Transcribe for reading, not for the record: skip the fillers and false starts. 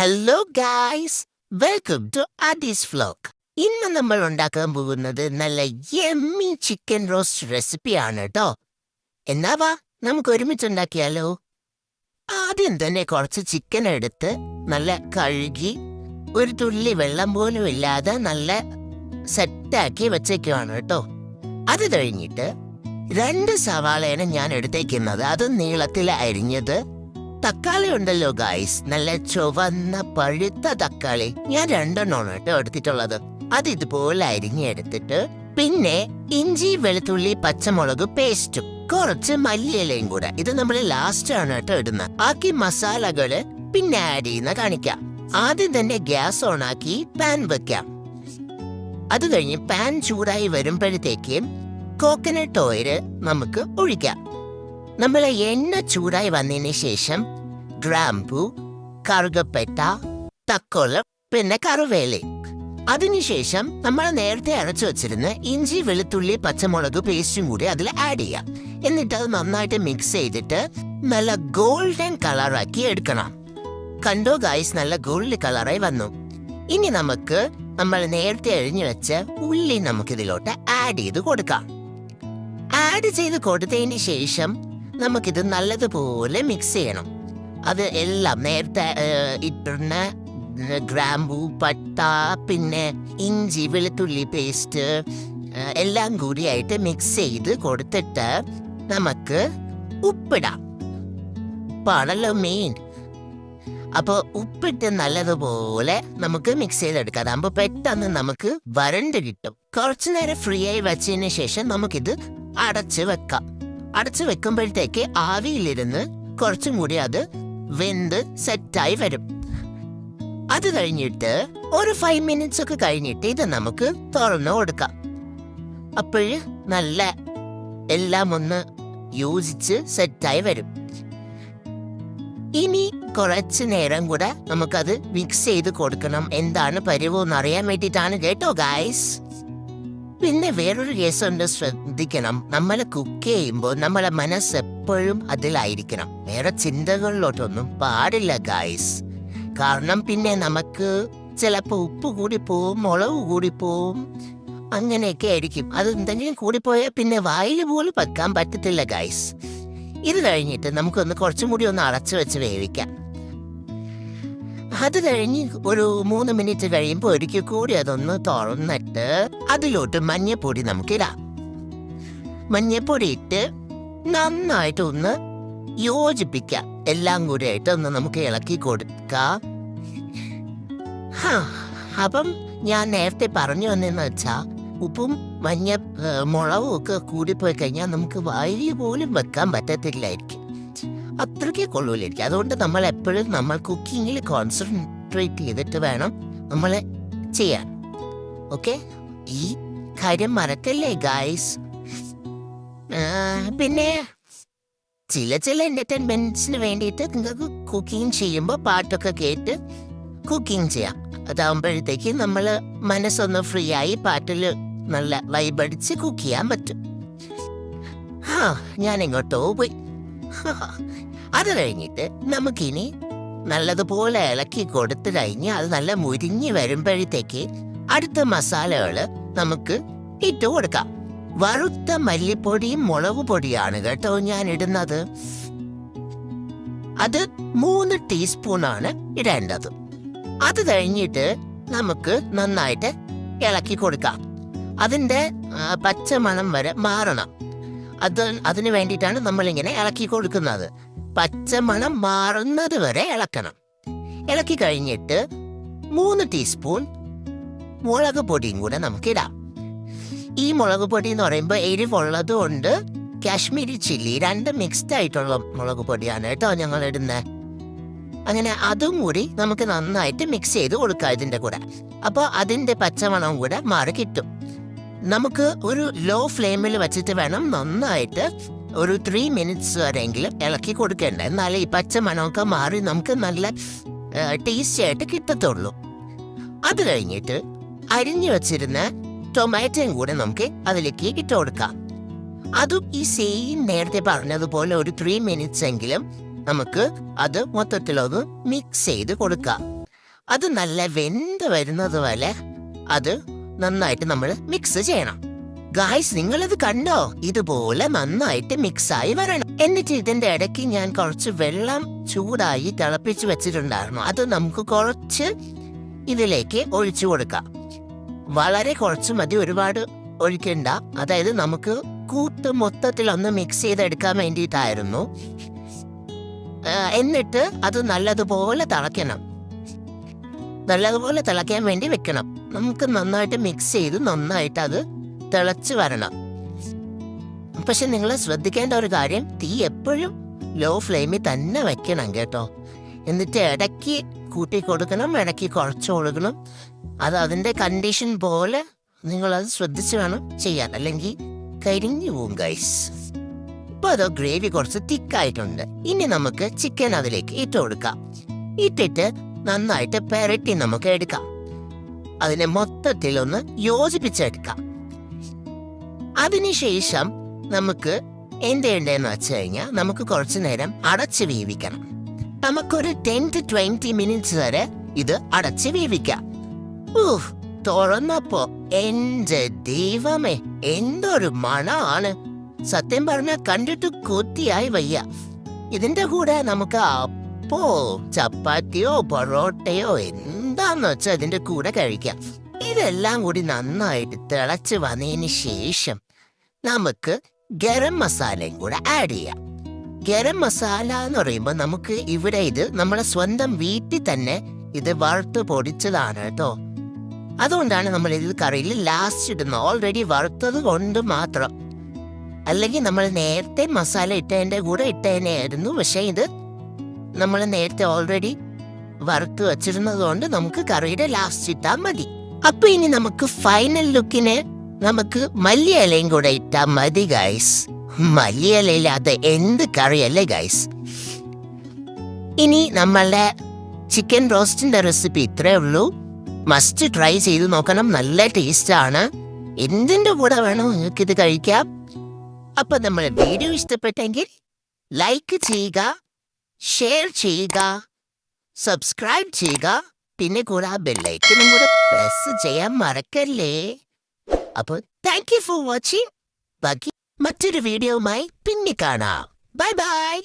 Hello guys, welcome to Aadi's vlog. ഇന്ന് നമ്മൾ ഉണ്ടാക്കാൻ പോകുന്നത് നല്ല യമ്മി ചിക്കൻ റോസ്റ്റ് റെസിപ്പിയാണ് കേട്ടോ. എന്നാ വാ നമുക്ക് ഒരുമിച്ച് ഉണ്ടാക്കിയാലോ. ആദ്യം തന്നെ കുറച്ച് ചിക്കൻ എടുത്ത് നല്ല കഴുകി ഒരു തുള്ളി വെള്ളം പോലും ഇല്ലാതെ നല്ല സെറ്റാക്കി വെച്ചേക്കുവാണ് കേട്ടോ. അത് കഴിഞ്ഞിട്ട് 2 സവാളയാണ് ഞാൻ എടുത്തേക്കുന്നത്. അത് നീളത്തിൽ അരിഞ്ഞത്. തക്കാളി ഉണ്ടല്ലോ ഗായ്സ്, നല്ല ചുവന്ന പഴുത്ത തക്കാളി ഞാൻ 2 കേട്ടോ എടുത്തിട്ടുള്ളത്. അത് ഇതുപോലെ അരിഞ്ഞെടുത്തിട്ട് പിന്നെ ഇഞ്ചി വെളുത്തുള്ളി പച്ചമുളക് പേസ്റ്റും കുറച്ച് മല്ലിയിലയും കൂടെ. ഇത് നമ്മൾ ലാസ്റ്റ് ആണ് കേട്ടോ ഇടുന്നത്. ബാക്കി മസാലകള് പിന്നെ ആഡ് ചെയ്യുന്ന കാണിക്കാം. ആദ്യം തന്നെ ഗ്യാസ് ഓൺ ആക്കി പാൻ വെക്കാം. അത് കഴിഞ്ഞ് പാൻ ചൂടായി വരുമ്പോഴത്തേക്കും കോക്കനട്ട് ഓയിൽ നമുക്ക് ഒഴിക്കാം. നമ്മൾ എണ്ണ ചൂടായി വന്നതിന് ശേഷം ഗ്രാമ്പു, കറുകപ്പട്ട, തക്കോലം പിന്നെ കറുവേല. അതിനുശേഷം നമ്മൾ നേരത്തെ അരച്ചു വെച്ചിരുന്ന ഇഞ്ചി വെളുത്തുള്ളി പച്ചമുളക് പേസ്റ്റും കൂടി അതിൽ ആഡ് ചെയ്യാം. എന്നിട്ട് അത് നന്നായിട്ട് മിക്സ് ചെയ്തിട്ട് നല്ല ഗോൾഡൻ കളറാക്കി എടുക്കണം. കണ്ടോ ഗായ്സ്, നല്ല ഗോൾഡ് കളറായി വന്നു. ഇനി നമുക്ക് നമ്മൾ നേരത്തെ അരിഞ്ഞു വെച്ച ഉള്ളി നമുക്കിതിലോട്ട് ആഡ് ചെയ്ത് കൊടുക്കാം. ആഡ് ചെയ്ത് കൊടുത്തതിന് ശേഷം നമുക്കിത് നല്ലതുപോലെ മിക്സ് ചെയ്യണം. അത് എല്ലാം നേരത്തെ ഇട്ടിരുന്ന ഗ്രാമ്പു, പട്ട, പിന്നെ ഇഞ്ചി വെളുത്തുള്ളി പേസ്റ്റ് എല്ലാം കൂടിയായിട്ട് മിക്സ് ചെയ്ത് കൊടുത്തിട്ട് നമുക്ക് ഉപ്പിടാം. ഉപ്പാണല്ലോ മെയിൻ. അപ്പോൾ ഉപ്പിട്ട് നല്ലതുപോലെ നമുക്ക് മിക്സ് ചെയ്തെടുക്കാം. അതാകുമ്പോൾ പെട്ടെന്ന് നമുക്ക് വരണ്ട് കിട്ടും. കുറച്ചു നേരം ഫ്രീ ആയി വെച്ചതിന് ശേഷം നമുക്കിത് അടച്ച് വെക്കാം. അടച്ചു വെക്കുമ്പോഴത്തേക്ക് ആവിയിലിരുന്ന് കുറച്ചും കൂടി അത് വെന്ത് സെറ്റായി വരും. അത് കഴിഞ്ഞിട്ട് ഒരു 5 മിനിറ്റ്സ് ഒക്കെ കഴിഞ്ഞിട്ട് ഇത് നമുക്ക് തുറന്നു കൊടുക്കാം. അപ്പോഴ് നല്ല എല്ലാം ഒന്ന് യോജിച്ച് സെറ്റായി വരും. ഇനി കുറച്ച് നേരം കൂടെ നമുക്കത് മിക്സ് ചെയ്ത് കൊടുക്കണം. എന്താണ് പരുവെന്ന് അറിയാൻ വേണ്ടിയിട്ടാണ് കേട്ടോ ഗായ്സ്. പിന്നെ വേറൊരു കേസുണ്ട്, ശ്രദ്ധിക്കണം. നമ്മൾ കുക്ക് ചെയ്യുമ്പോൾ നമ്മളെ മനസ്സ് എപ്പോഴും അതിലായിരിക്കണം. വേറെ ചിന്തകളിലോട്ടൊന്നും പാടില്ല ഗായ്സ്. കാരണം പിന്നെ നമുക്ക് ചിലപ്പോൾ ഉപ്പ് കൂടി പോവും, മുളക് കൂടി പോവും, അങ്ങനെയൊക്കെ ആയിരിക്കും. അത് എന്തെങ്കിലും കൂടിപ്പോയാൽ പിന്നെ വായിൽ പോലും വെക്കാൻ പറ്റത്തില്ല ഗായ്സ്. ഇത് കഴിഞ്ഞിട്ട് നമുക്കൊന്ന് കുറച്ചും കൂടി ഒന്ന് അടച്ചു വെച്ച് വേവിക്കാം. അത് കഴിഞ്ഞ് ഒരു 3 മിനിറ്റ് കഴിയുമ്പോൾ ഒരിക്കൽ കൂടി അതൊന്ന് തുറന്നിട്ട് അതിലോട്ട് മഞ്ഞപ്പൊടി നമുക്കിടാം. മഞ്ഞപ്പൊടി ഇട്ട് നന്നായിട്ട് ഒന്ന് യോജിപ്പിക്കാം. എല്ലാം കൂടി ആയിട്ട് ഒന്ന് നമുക്ക് ഇളക്കി കൊടുക്കാം. അപ്പം ഞാൻ നേരത്തെ പറഞ്ഞു വന്നെന്ന് വെച്ചാ ഉപ്പും മുളകും ഒക്കെ കൂടിപ്പോയി കഴിഞ്ഞാൽ നമുക്ക് വായിൽ പോലും വെക്കാൻ പറ്റത്തില്ലായിരിക്കും. അത്രയ്ക്ക് കൊള്ളൂലായിരിക്കും. അതുകൊണ്ട് നമ്മൾ എപ്പോഴും നമ്മൾ കുക്കിങ്ങിൽ കോൺസെൻട്രേറ്റ് ചെയ്തിട്ട് വേണം നമ്മൾ ചെയ്യാൻ. ഓക്കെ, ഈ കാര്യം മറക്കല്ലേ ഗായ്സ്. പിന്നെ ചില എന്റർടൈൻമെന്റ്സിന് വേണ്ടിയിട്ട് നിങ്ങൾക്ക് കുക്കിംഗ് ചെയ്യുമ്പോൾ പാട്ടൊക്കെ കേട്ട് കുക്കിംഗ് ചെയ്യാം. അതാകുമ്പോഴത്തേക്ക് നമ്മൾ മനസ്സൊന്ന് ഫ്രീ ആയി പാട്ടിൽ നല്ല വൈബടിച്ച് കുക്ക് ചെയ്യാൻ പറ്റും. ഞാൻ എങ്ങോട്ടോ പോയി. അത് കഴിഞ്ഞിട്ട് നമുക്കിനി നല്ലതുപോലെ ഇളക്കി കൊടുത്തു കഴിഞ്ഞ് അത് നല്ല മുരിഞ്ഞ് വരുമ്പോഴത്തേക്ക് അടുത്ത മസാലകൾ നമുക്ക് ഇട്ട് കൊടുക്കാം. വറുത്ത മല്ലിപ്പൊടിയും മുളക് പൊടിയാണ് കേട്ടോ ഞാൻ ഇടുന്നത്. അത് 3 ടീസ്പൂണാണ് ഇടേണ്ടത്. അത് കഴിഞ്ഞിട്ട് നമുക്ക് നന്നായിട്ട് ഇളക്കി കൊടുക്കാം. അതിൻ്റെ പച്ചമണം വരെ മാറണം. അതിനു വേണ്ടിയിട്ടാണ് നമ്മളിങ്ങനെ ഇളക്കി കൊടുക്കുന്നത്. പച്ചമണം മാറുന്നത് വരെ ഇളക്കണം. ഇളക്കി കഴിഞ്ഞിട്ട് 3 ടീസ്പൂൺ മുളക് പൊടിയും കൂടെ നമുക്കിടാം. ഈ മുളക് പൊടി എന്ന് പറയുമ്പോൾ എരിവുള്ളതും ഉണ്ട്, കാശ്മീരി ചില്ലി 2 മിക്സ്ഡ് ആയിട്ടുള്ള മുളക് പൊടിയാണ് കേട്ടോ ഞങ്ങൾ ഇടുന്നത്. അങ്ങനെ അതും കൂടി നമുക്ക് നന്നായിട്ട് മിക്സ് ചെയ്ത് കൊടുക്കാം ഇതിൻ്റെ കൂടെ. അപ്പോൾ അതിൻ്റെ പച്ചമണം കൂടെ മാറി കിട്ടും. നമുക്ക് ഒരു ലോ ഫ്ലെയിമിൽ വെച്ചിട്ട് വേണം നന്നായിട്ട് ഒരു 3 മിനിറ്റ്സ് വരെയെങ്കിലും ഇളക്കി കൊടുക്കേണ്ടത്. എന്നാലേ ഈ പച്ചമണമൊക്കെ മാറി നമുക്ക് നല്ല ടേസ്റ്റി ആയിട്ട് കിട്ടത്തുള്ളൂ. അത് കഴിഞ്ഞിട്ട് അരിഞ്ഞു വെച്ചിരുന്ന ടൊമാറ്റോയും കൂടെ നമുക്ക് അതിലേക്ക് ഇട്ട് കൊടുക്കാം. അതും ഈ സെയിം നേരത്തെ പറഞ്ഞതുപോലെ ഒരു 3 മിനിറ്റ്സ് എങ്കിലും നമുക്ക് അത് മൊത്തത്തിലൊന്ന് മിക്സ് ചെയ്ത് കൊടുക്കാം. അത് നല്ല വെന്ത് വരുന്നത് വരെ അത് നന്നായിട്ട് നമ്മൾ മിക്സ് ചെയ്യണം. ഗായ്സ്, നിങ്ങളിത് കണ്ടോ? ഇതുപോലെ നന്നായിട്ട് മിക്സായി വരണം. എന്നിട്ട് ഇതിന്റെ ഇടയ്ക്ക് ഞാൻ കുറച്ച് വെള്ളം ചൂടായി തിളപ്പിച്ച് വെച്ചിട്ടുണ്ടായിരുന്നു. അത് നമുക്ക് കുറച്ച് ഇതിലേക്ക് ഒഴിച്ചു കൊടുക്കാം. വളരെ കുറച്ച് മതി, ഒരുപാട് ഒഴിക്കണ്ട. അതായത് നമുക്ക് കൂട്ട് മൊത്തത്തിലൊന്ന് മിക്സ് ചെയ്തെടുക്കാൻ വേണ്ടിയിട്ടായിരുന്നു. എന്നിട്ട് അത് നല്ലതുപോലെ തിളയ്ക്കണം. നല്ലതുപോലെ തിളയ്ക്കാൻ വേണ്ടി വെക്കണം. നമുക്ക് നന്നായിട്ട് മിക്സ് ചെയ്ത് നന്നായിട്ട് അത് തിളച്ച് വരണം. പക്ഷെ നിങ്ങൾ ശ്രദ്ധിക്കേണ്ട ഒരു കാര്യം, തീ എപ്പോഴും ലോ ഫ്ലെയിമിൽ തന്നെ വെക്കണം കേട്ടോ. എന്നിട്ട് ഇടയ്ക്ക് കൂട്ടി കൊടുക്കണം, ഇടയ്ക്ക് കുറച്ച് കൊടുക്കണം. അത് അതിൻ്റെ കണ്ടീഷൻ പോലെ നിങ്ങളത് ശ്രദ്ധിച്ച് വേണം ചെയ്യാൻ, അല്ലെങ്കിൽ കരിഞ്ഞു പോവും ഗൈസ്. ഇപ്പൊ അതോ ഗ്രേവി കുറച്ച് തിക്കായിട്ടുണ്ട്. ഇനി നമുക്ക് ചിക്കൻ അതിലേക്ക് ഇട്ട് കൊടുക്കാം. ഇട്ടിട്ട് നന്നായിട്ട് പെരട്ടി നമുക്ക് എടുക്കാം. അതിനെ മൊത്തത്തിലൊന്ന് യോജിപ്പിച്ചെടുക്കാം. അതിനുശേഷം നമുക്ക് എന്തെന്ന് വെച്ച് കഴിഞ്ഞാൽ നമുക്ക് കുറച്ചു നേരം അടച്ച് വേവിക്കണം. നമുക്കൊരു 10 to 20 മിനിറ്റ്സ് വരെ ഇത് അടച്ച് വേവിക്കാം. തുറന്നപ്പോ എന്റെ ദൈവമേ, എന്തൊരു മണമാണ്! സത്യം പറഞ്ഞാൽ കണ്ടിട്ട് കൊതിയായി വയ്യ. ഇതിന്റെ കൂടെ നമുക്ക് അപ്പോ ചപ്പാത്തിയോ പൊറോട്ടയോ എന്താന്ന് വെച്ചാൽ ഇതിന്റെ കൂടെ കഴിക്കാം. ഇതെല്ലാം കൂടി നന്നായിട്ട് തിളച്ച് വന്നതിന് ശേഷം നമുക്ക് ഗരം മസാലയും കൂടെ ആഡ് ചെയ്യാം. ഗരം മസാല എന്ന് പറയുമ്പോൾ നമുക്ക് ഇവിടെ ഇത് നമ്മളെ സ്വന്തം വീട്ടിൽ തന്നെ ഇത് വറുത്ത് പൊടിച്ചതാണ് കേട്ടോ. അതുകൊണ്ടാണ് നമ്മൾ ഇതിൽ കറിയിൽ ലാസ്റ്റ് ഇടുന്നത്. ഓൾറെഡി വറുത്തത് കൊണ്ട് മാത്രം. അല്ലെങ്കിൽ നമ്മൾ നേരത്തെ മസാല ഇട്ടതിൻ്റെ കൂടെ ഇട്ടതിനായിരുന്നു. പക്ഷേ ഇത് നമ്മൾ നേരത്തെ ഓൾറെഡി വറുത്ത് വച്ചിരുന്നത് കൊണ്ട് നമുക്ക് കറിയുടെ ലാസ്റ്റ് ഇട്ടാൽ മതി. അപ്പൊ ഇനി നമുക്ക് ഫൈനൽ ലുക്കിന് നമുക്ക് മല്ലിയിലയും കൂടെ ഇട്ടാൽ മതി ഗൈസ്. മല്ലിയിലയിൽ അത് എന്ത് കറിയല്ലേ ഗൈസ്. ഇനി നമ്മളുടെ ചിക്കൻ റോസ്റ്റിന്റെ റെസിപ്പി ഇത്രേ ഉള്ളൂ. മസ്റ്റ് ട്രൈ ചെയ്ത് നോക്കണം. നല്ല ടേസ്റ്റാണ്. എന്തിൻ്റെ കൂടെ വേണോ നിങ്ങൾക്ക് ഇത് കഴിക്കാം. അപ്പൊ നമ്മുടെ വീഡിയോ ഇഷ്ടപ്പെട്ടെങ്കിൽ ലൈക്ക് ചെയ്യുക, ഷെയർ ചെയ്യുക, സബ്സ്ക്രൈബ് ചെയ്യുക. പിന്നെ കൂടെ ആ ബെല്ലൈക്കനും കൂടെ പ്രസ് ചെയ്യാൻ മറക്കല്ലേ. അപ്പോൾ താങ്ക് യു ഫോർ വാച്ചിങ്. ബാക്കി മറ്റൊരു വീഡിയോയുമായി പിന്നെ കാണാം. Bye bye.